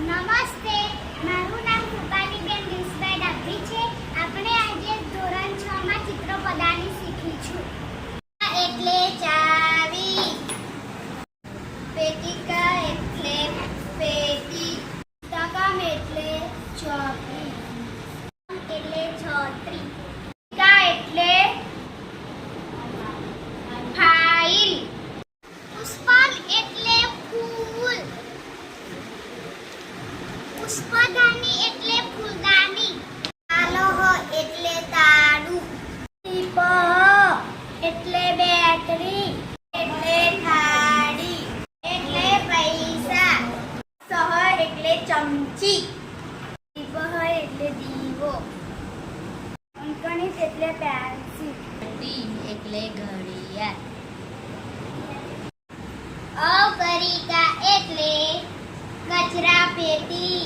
નમસ્તે, મારું નામ કૃપાલીબેન દિલસભાઈ ડાભી છે. આપણે આજે ધોરણ 6 માં ચિત્રપદાની શીખીશું. એટલે ચાવી, પેટિકા એટલે પેટી, તકમ એટલે ચોકી, એટલે છત્રી, એટલે ફાઈલ, પુષ્પાલ એટલે ફૂલ, પુષ્પદાની એટલે ફૂલદાની, આલોહ એટલે તાળું, દીપ એટલે બેટરી, એટલે થાળી, એટલે પૈસા, સહ એટલે ચમચી, દીપ એટલે દીવો, અંકણીત એટલે પેન્સિલ, એટલે ઘડિયાળ, અપરિકા એટલે કચરા પેટી,